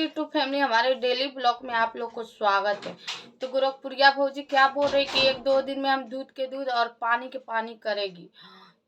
YouTube family, हमारे daily blog में आप लोग को स्वागत है। तो गोरखपुरिया भौजी क्या बोल रही कि 1-2 दिन में हम दूध के दूध और पानी के पानी करेगी।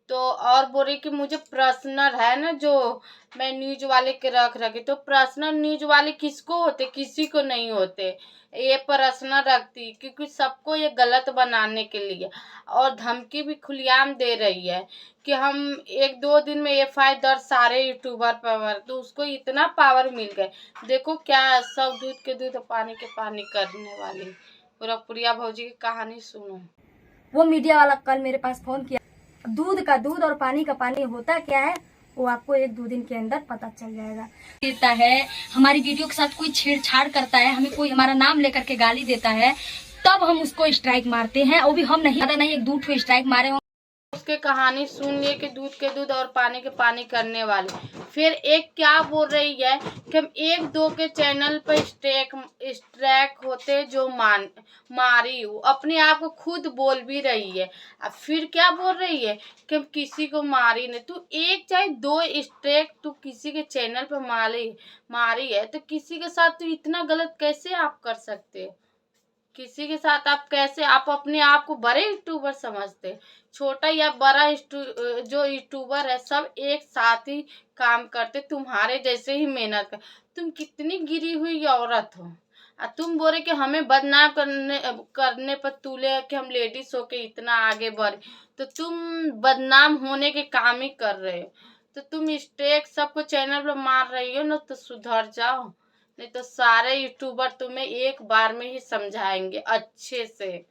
तो और बोल रही कि मुझे पर्सनल है ना, जो मैं न्यूज वाले के रख रखी। तो पर्सनल न्यूज वाले किसको होते? किसी को नहीं होते। ये पर्सनल रखती क्योंकि सबको ये गलत बनाने के लिए, और धमकी भी खुलेआम दे रही है कि हम 1-2 दिन में FI दर्ज सारे यूट्यूबर पर। तो उसको इतना पावर मिल गए। देखो क्या सब दूध के दूध पानी के पानी करने वाली गोरखपुरिया भौजी की कहानी सुनो। वो मीडिया वाला कल मेरे पास फोन किया, दूध का दूध और पानी का पानी होता क्या है वो आपको 1-2 दिन के अंदर पता चल जाएगा। देता है हमारी वीडियो के साथ कोई छेड़छाड़ करता है, हमें कोई हमारा नाम लेकर के गाली देता है, तब हम उसको स्ट्राइक मारते हैं। वो भी हम नहीं, ज्यादा नहीं, 1-2 स्ट्राइक मारे हों। उसके कहानी सुन लिए कि दूध के दूध और पानी के पानी करने वाले। फिर एक क्या बोल रही है कि हम 1-2 के चैनल पर स्ट्राइक होते जो मारी हूँ। अपने आप को खुद बोल भी रही है। अब फिर क्या बोल रही है कि हम किसी को मारी नहीं। तू एक चाहे 2 स्ट्राइक तू किसी के चैनल पर मारी है, तो किसी के साथ तू इतना गलत कैसे आप कर सकते हो? किसी के साथ आप कैसे, आप अपने आप को बड़े यूट्यूबर समझते? छोटा या बड़ा जो यूट्यूबर है सब एक साथ ही काम करते, तुम्हारे जैसे ही मेहनत कर। तुम कितनी गिरी हुई औरत हो। तुम बोले कि हमें बदनाम करने पर तुले कि हम लेडीज होके इतना आगे बढ़े। तो तुम बदनाम होने के काम ही कर रहे हो। तो तुम स्टेक सबको चैनल पर मार रही हो ना, तो सुधर जाओ, नहीं तो सारे यूट्यूबर तुम्हें एक बार में ही समझाएंगे अच्छे से।